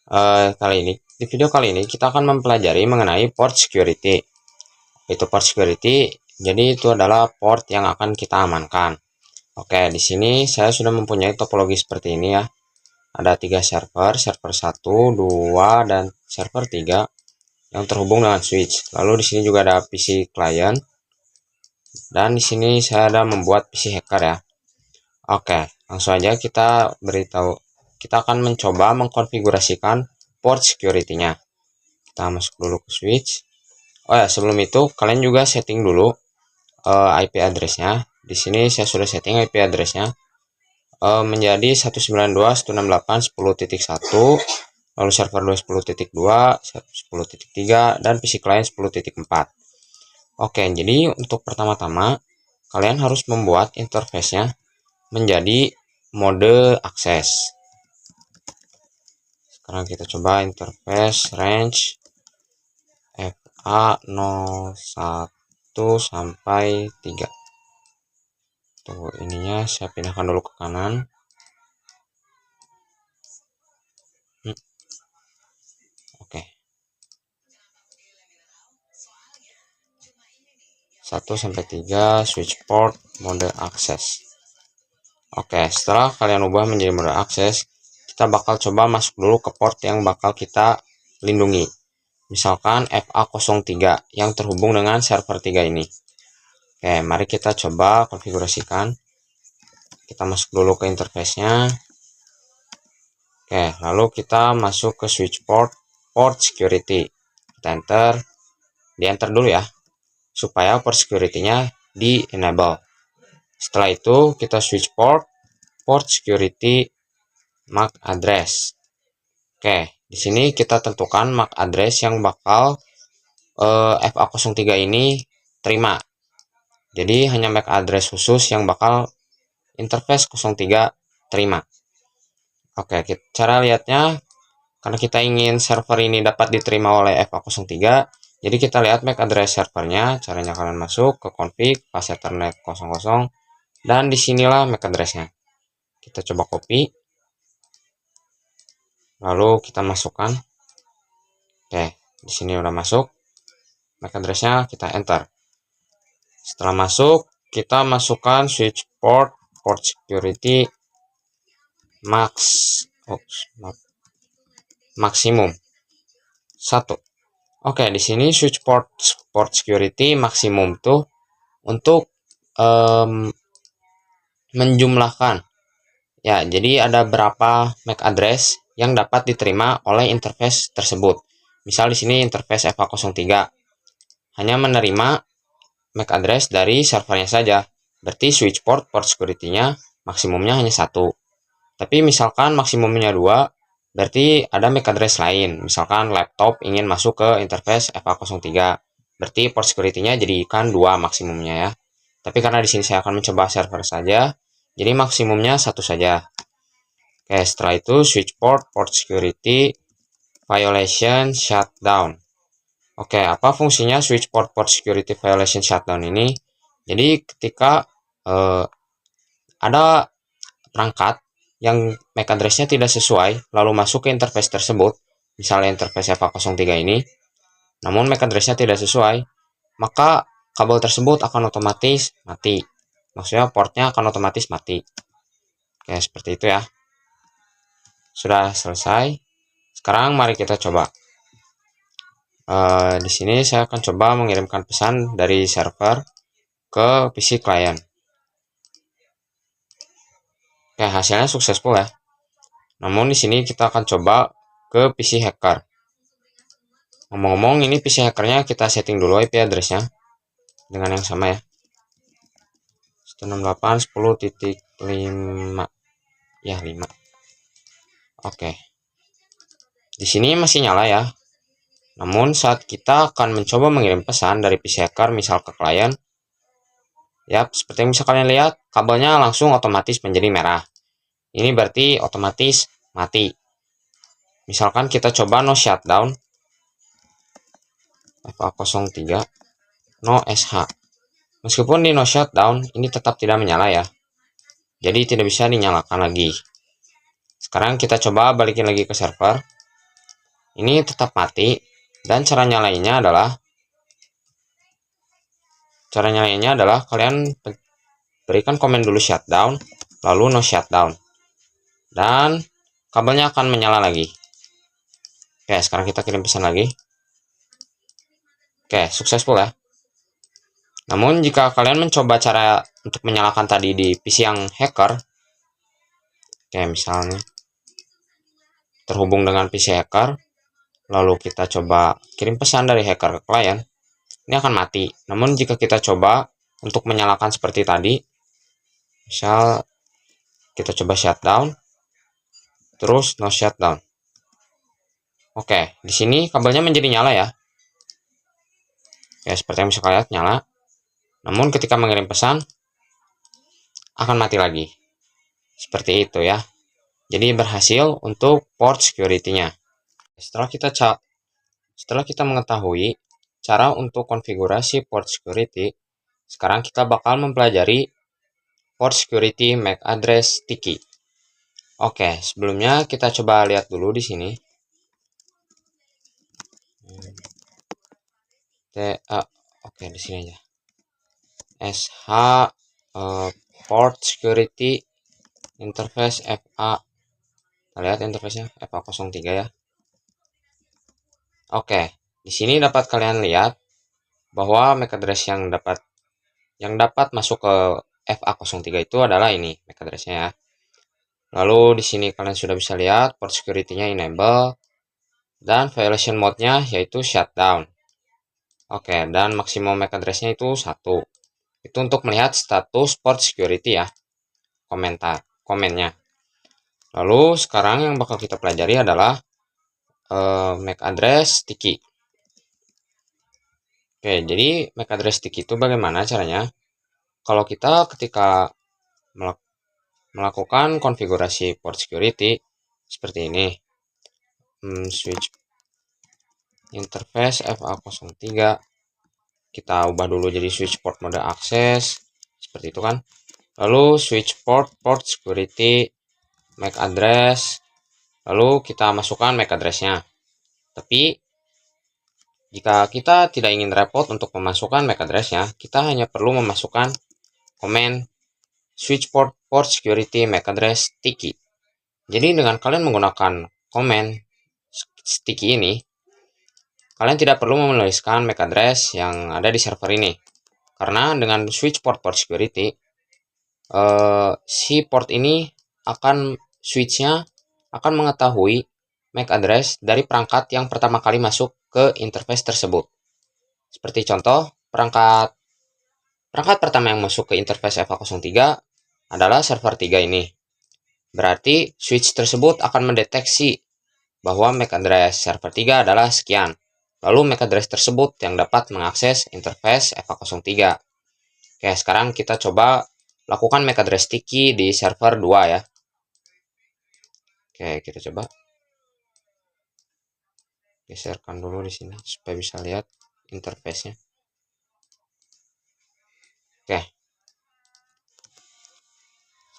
Di video kali ini kita akan mempelajari mengenai port security. Itu port security, jadi itu adalah port yang akan kita amankan. Oke, di sini saya sudah mempunyai topologi seperti ini ya. Ada 3 server, server 1, 2, dan server 3 yang terhubung dengan switch. Lalu di sini juga ada PC client. Dan di sini saya ada membuat PC hacker ya. Oke, langsung aja kita akan mencoba mengkonfigurasikan port security-nya. Kita masuk dulu ke switch. Oh ya, sebelum itu kalian juga setting dulu IP address-nya. Di sini saya sudah setting IP address-nya menjadi 192.168.10.1, lalu server 2 10.2, 10.3, dan PC client 10.4. Oke, jadi untuk pertama-tama kalian harus membuat interface-nya menjadi mode akses. Sekarang kita coba interface range FA01 sampai 3. Tunggu, ininya saya pindahkan dulu ke kanan. Oke. 1 sampai 3 switch port mode akses. Oke, setelah kalian ubah menjadi mode akses, kita bakal coba masuk dulu ke port yang bakal kita lindungi. Misalkan FA03 yang terhubung dengan server 3 ini. Oke, mari kita coba konfigurasikan. Kita masuk dulu ke interface-nya. Oke, lalu kita masuk ke switch port security. Kita di enter dulu ya, supaya port security-nya di enable. Setelah itu kita switch port security MAC address. Oke, di sini kita tentukan MAC address yang bakal FA03 ini terima. Jadi hanya MAC address khusus yang bakal interface 03 terima. Oke, cara lihatnya, karena kita ingin server ini dapat diterima oleh FA03, jadi kita lihat MAC address servernya. Caranya kalian masuk ke config, pas ethernet 00, dan disinilah MAC addressnya. Kita coba copy, lalu kita masukkan. Oke, di sini udah masuk MAC addressnya, kita enter. Setelah masuk, kita masukkan switch port security maksimum 1. Oke, di sini switch port security maksimum tuh untuk menjumlahkan ya. Jadi ada berapa MAC address yang dapat diterima oleh interface tersebut. Misal di sini interface FA03 hanya menerima MAC address dari servernya saja. Berarti switch port security-nya maksimumnya hanya 1. Tapi misalkan maksimumnya 2, berarti ada MAC address lain. Misalkan laptop ingin masuk ke interface FA03, berarti port security-nya jadikan 2 maksimumnya ya. Tapi karena di sini saya akan mencoba server saja, jadi maksimumnya 1 saja. Oke, setelah itu switch port security violation shutdown. Oke, apa fungsinya switch port security violation shutdown ini? Jadi ketika ada perangkat yang MAC address-nya tidak sesuai lalu masuk ke interface tersebut, misalnya interface FA03 ini, namun MAC address-nya tidak sesuai, maka kabel tersebut akan otomatis mati. Maksudnya portnya akan otomatis mati. Oke, seperti itu ya. Sudah selesai. Sekarang mari kita coba. Di sini saya akan coba mengirimkan pesan dari server ke PC client. Oke, hasilnya successful ya. Namun di sini kita akan coba ke PC hacker. Ngomong-ngomong, ini PC hackernya kita setting dulu IP address-nya dengan yang sama ya. 168.10.5 ya, 5. Oke. Di sini masih nyala ya. Namun saat kita akan mencoba mengirim pesan dari PC hacker misal ke klien, ya seperti yang bisa kalian lihat, kabelnya langsung otomatis menjadi merah. Ini berarti otomatis mati. Misalkan kita coba no shutdown FA03 no SH. Meskipun di no shutdown, ini tetap tidak menyala ya. Jadi tidak bisa dinyalakan lagi. Sekarang kita coba balikin lagi ke server. ini tetap mati, dan cara nyalainnya adalah kalian berikan komen dulu shutdown, lalu no shutdown, dan kabelnya akan menyala lagi. Oke, sekarang kita kirim pesan lagi. Oke, successful ya. Namun jika kalian mencoba cara untuk menyalakan tadi di PC yang hacker, kayak misalnya terhubung dengan PC hacker, lalu kita coba kirim pesan dari hacker ke klien, ini akan mati. Namun jika kita coba untuk menyalakan seperti tadi, misal kita coba shutdown, terus no shutdown. Oke, di sini kabelnya menjadi nyala ya. Ya, seperti yang bisa kalian lihat nyala. Namun ketika mengirim pesan akan mati lagi. Seperti itu ya. Jadi berhasil untuk port security-nya. Setelah kita mengetahui cara untuk konfigurasi port security, sekarang kita bakal mempelajari port security MAC address sticky. Oke, sebelumnya kita coba lihat dulu di sini. Oke, di sini aja. SH port security interface FA. Kita lihat interface-nya FA03 ya. Oke, di sini dapat kalian lihat bahwa MAC address yang dapat masuk ke FA03 itu adalah ini MAC address-nya ya. Lalu di sini kalian sudah bisa lihat port security-nya enable dan violation mode-nya yaitu shutdown. Oke, dan maksimum MAC address-nya itu 1. Itu untuk melihat status port security ya. Komennya. Lalu sekarang yang bakal kita pelajari adalah MAC address sticky. Oke, jadi MAC address sticky itu bagaimana caranya? Kalau kita ketika melakukan konfigurasi port security seperti ini, switch interface FA03, kita ubah dulu jadi switch port mode access, seperti itu kan. Lalu switch port security MAC address, lalu kita masukkan MAC address-nya. Tapi jika kita tidak ingin repot untuk memasukkan MAC address-nya, kita hanya perlu memasukkan komen switch port security MAC address sticky. Jadi dengan kalian menggunakan komen sticky ini, kalian tidak perlu menuliskan MAC address yang ada di server ini. Karena dengan switch port security, si port ini switch-nya akan mengetahui MAC address dari perangkat yang pertama kali masuk ke interface tersebut. Seperti contoh, perangkat pertama yang masuk ke interface FA03 adalah server 3 ini. Berarti switch tersebut akan mendeteksi bahwa MAC address server 3 adalah sekian. Lalu MAC address tersebut yang dapat mengakses interface FA03. Oke, sekarang kita coba lakukan MAC address sticky di server 2 ya. Oke, kita coba geserkan dulu di sini supaya bisa lihat interface-nya. Oke.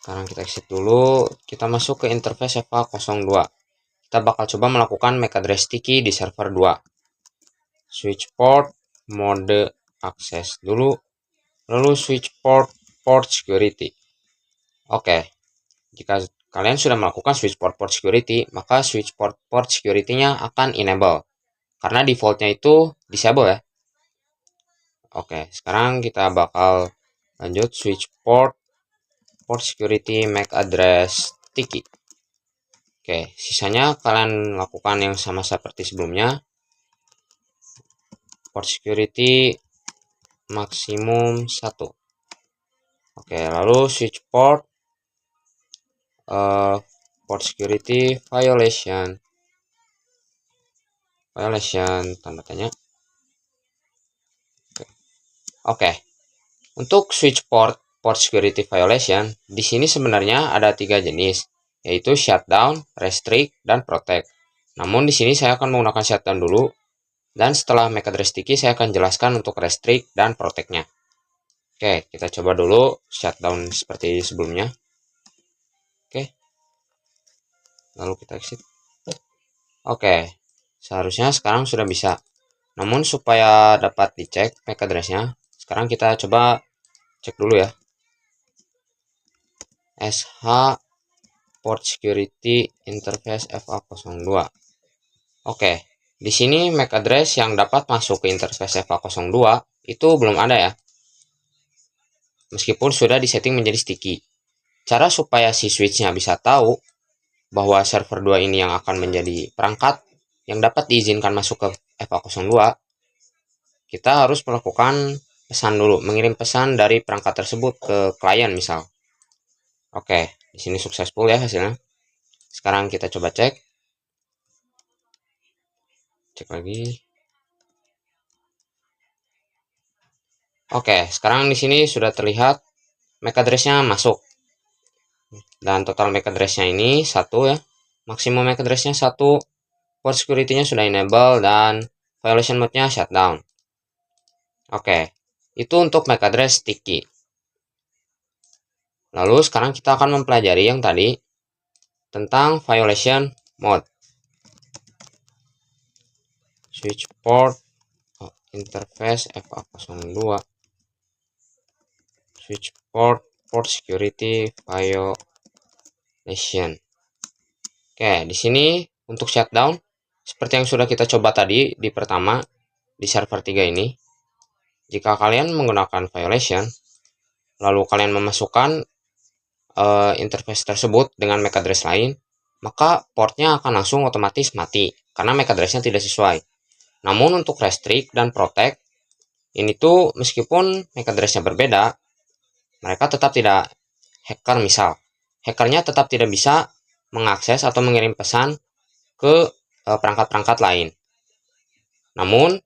Sekarang kita exit dulu, kita masuk ke interface FA02. Kita bakal coba melakukan MAC address sticky di server 2. Switch port mode access dulu, lalu switch port security. Oke. Jika kalian sudah melakukan switch port security, maka switch port security-nya akan enable. Karena default-nya itu disable ya. Oke, sekarang kita bakal lanjut switch port security MAC address sticky. Oke, sisanya kalian lakukan yang sama seperti sebelumnya. Port security maksimum 1. Oke, lalu switch port security violation tanda tanya. Oke. Untuk switch port security violation, di sini sebenarnya ada 3 jenis, yaitu shutdown, restrict, dan protect. Namun di sini saya akan menggunakan shutdown dulu, dan setelah MAC address sticky saya akan jelaskan untuk restrict dan protect-nya. Oke, kita coba dulu shutdown seperti sebelumnya. Oke. Lalu kita exit. Oke. Seharusnya sekarang sudah bisa. Namun supaya dapat dicek MAC address-nya, sekarang kita coba cek dulu ya. SH Port Security Interface FA02. Oke, di sini MAC address yang dapat masuk ke interface FA02 itu belum ada ya. Meskipun sudah disetting menjadi sticky. Cara supaya si switch-nya bisa tahu bahwa server 2 ini yang akan menjadi perangkat yang dapat diizinkan masuk ke FA02, kita harus melakukan pesan dulu, mengirim pesan dari perangkat tersebut ke klien misal. Oke, di sini successful ya hasilnya. Sekarang kita coba cek. Cek lagi. Oke, sekarang di sini sudah terlihat MAC address-nya masuk. Dan total MAC address-nya ini 1 ya. Maksimum MAC address-nya 1. Port security-nya sudah enable dan violation mode-nya shutdown. Oke, itu untuk MAC address sticky. Lalu sekarang kita akan mempelajari yang tadi tentang violation mode. Switch port interface FA02. Switch port security violation. Oke, di sini untuk shutdown seperti yang sudah kita coba tadi di pertama di server 3 ini. Jika kalian menggunakan violation lalu kalian memasukkan interface tersebut dengan MAC address lain, maka portnya akan langsung otomatis mati karena MAC address-nya tidak sesuai. Namun untuk restrict dan protect ini tuh meskipun MAC address-nya berbeda, mereka tetap tidak hacker misal. Hackernya tetap tidak bisa mengakses atau mengirim pesan ke perangkat-perangkat lain. Namun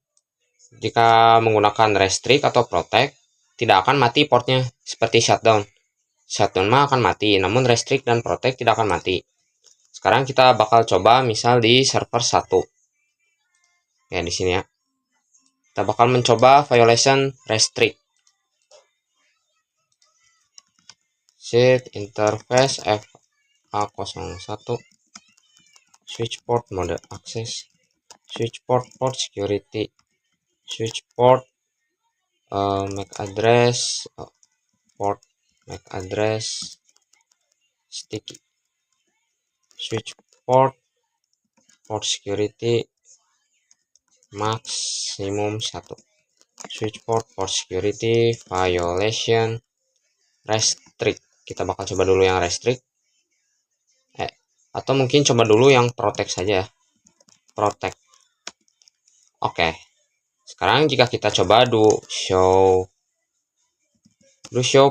jika menggunakan restrict atau protect tidak akan mati portnya seperti shutdown. Shutdown mah akan mati, namun restrict dan protect tidak akan mati. Sekarang kita bakal coba misal di server 1. Ya, di sini ya. Kita bakal mencoba violation restrict. Set interface FA01 switch port mode access switch port security switch port MAC address port MAC address sticky switch port security maksimum 1 switch port security violation restrict. Kita bakal coba dulu yang restrict atau mungkin coba dulu yang protect saja. Protect. Oke, sekarang jika kita coba show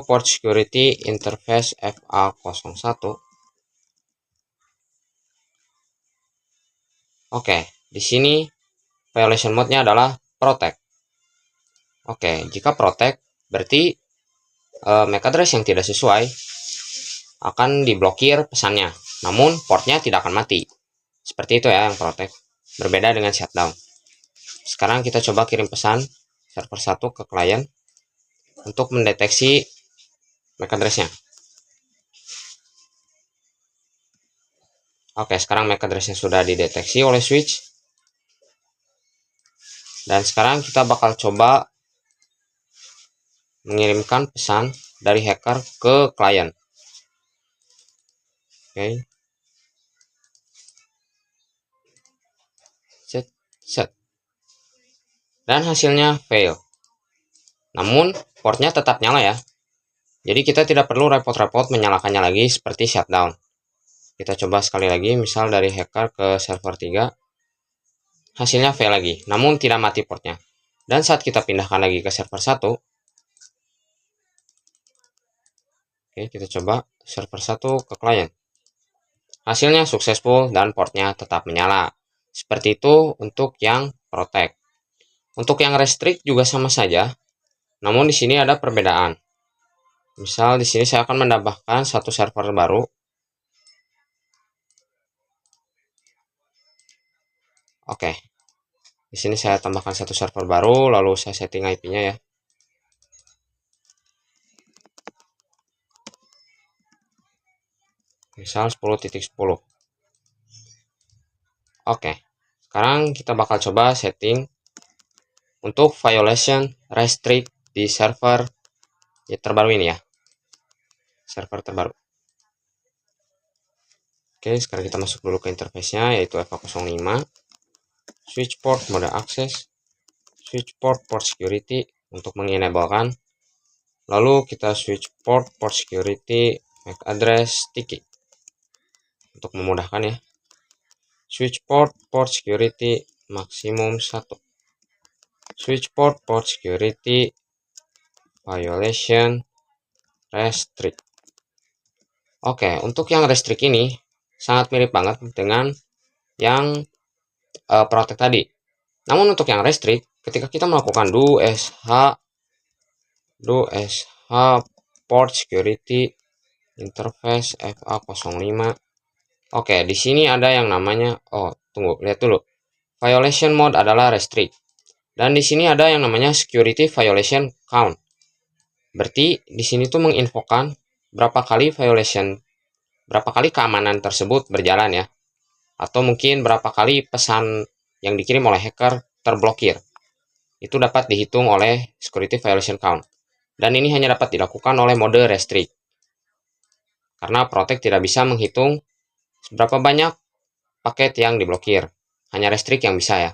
port security interface FA01. Oke, di sini violation mode-nya adalah protect. Oke, jika protect berarti MAC address yang tidak sesuai akan diblokir pesannya, namun portnya tidak akan mati. Seperti itu ya yang protect, berbeda dengan shutdown. Sekarang kita coba kirim pesan server 1 ke klien untuk mendeteksi MAC address-nya. Oke, sekarang MAC address-nya sudah dideteksi oleh switch. Dan sekarang kita bakal coba mengirimkan pesan dari hacker ke klien. Oke. Set. Dan hasilnya fail. Namun portnya tetap nyala ya. Jadi kita tidak perlu repot-repot menyalakannya lagi seperti shutdown. Kita coba sekali lagi, misal dari hacker ke server 3. Hasilnya fail lagi, namun tidak mati portnya. Dan saat kita pindahkan lagi ke server 1. Oke, kita coba server 1 ke klien. Hasilnya successful dan portnya tetap menyala. Seperti itu untuk yang protect. Untuk yang restrict juga sama saja. Namun di sini ada perbedaan. Misal di sini saya akan menambahkan satu server baru. Oke. Di sini saya tambahkan satu server baru, lalu saya setting IP-nya ya. Misal 10.10. Oke. Sekarang kita bakal coba setting untuk violation restrict di server terbaru ini ya. Server terbaru. Oke, sekarang kita masuk dulu ke interface-nya, yaitu FA05. Switch port mode akses. Switch port security untuk mengenablekan. Lalu kita switch port security MAC address sticky untuk memudahkan ya. Switch port security maksimum 1. Switch port security violation restrict. Oke, untuk yang restrict ini sangat mirip banget dengan yang protect tadi. Namun untuk yang restrict, ketika kita melakukan do sh port security interface FA05. Oke, di sini ada yang namanya, tunggu, lihat dulu. Violation mode adalah restrict. Dan di sini ada yang namanya security violation count. Berarti di sini tuh menginfokan berapa kali keamanan tersebut berjalan ya. Atau mungkin berapa kali pesan yang dikirim oleh hacker terblokir. Itu dapat dihitung oleh security violation count. Dan ini hanya dapat dilakukan oleh mode restrict. Karena protect tidak bisa menghitung seberapa banyak paket yang diblokir. Hanya restrict yang bisa ya.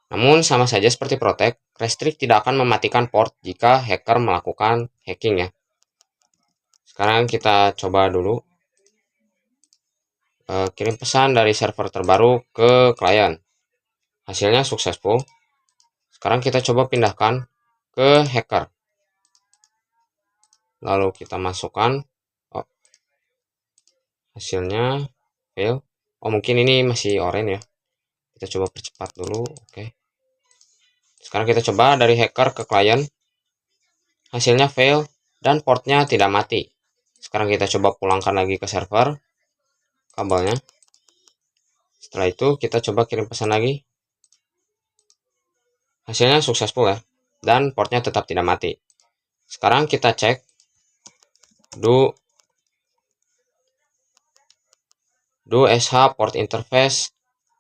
Namun sama saja seperti protect, restrict tidak akan mematikan port jika hacker melakukan hacking ya. Sekarang kita coba dulu kirim pesan dari server terbaru ke klien. Hasilnya successful. Sekarang kita coba pindahkan ke hacker. Lalu kita masukkan. Hasilnya fail. Mungkin ini masih orange ya. Kita coba percepat dulu. Oke. Sekarang kita coba dari hacker ke klien. Hasilnya fail dan portnya tidak mati. Sekarang kita coba pulangkan lagi ke server kabelnya. Setelah itu kita coba kirim pesan lagi. Hasilnya successful ya. Dan portnya tetap tidak mati. Sekarang kita cek do sh port interface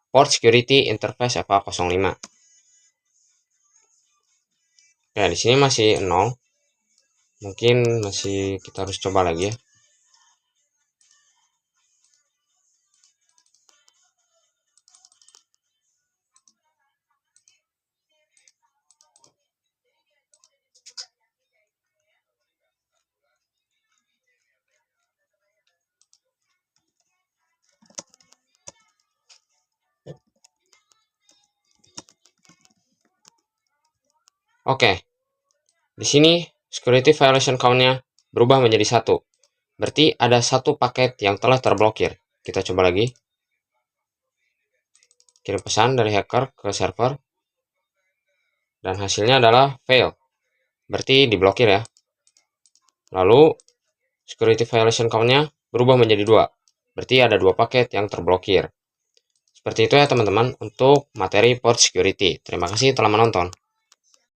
port security interface FA05. Ya, di sini masih 0. Mungkin masih kita harus coba lagi ya. Oke. Di sini security violation count-nya berubah menjadi 1. Berarti ada 1 paket yang telah terblokir. Kita coba lagi. Kirim pesan dari hacker ke server. Dan hasilnya adalah fail. Berarti diblokir ya. Lalu security violation count-nya berubah menjadi 2. Berarti ada 2 paket yang terblokir. Seperti itu ya teman-teman untuk materi port security. Terima kasih telah menonton.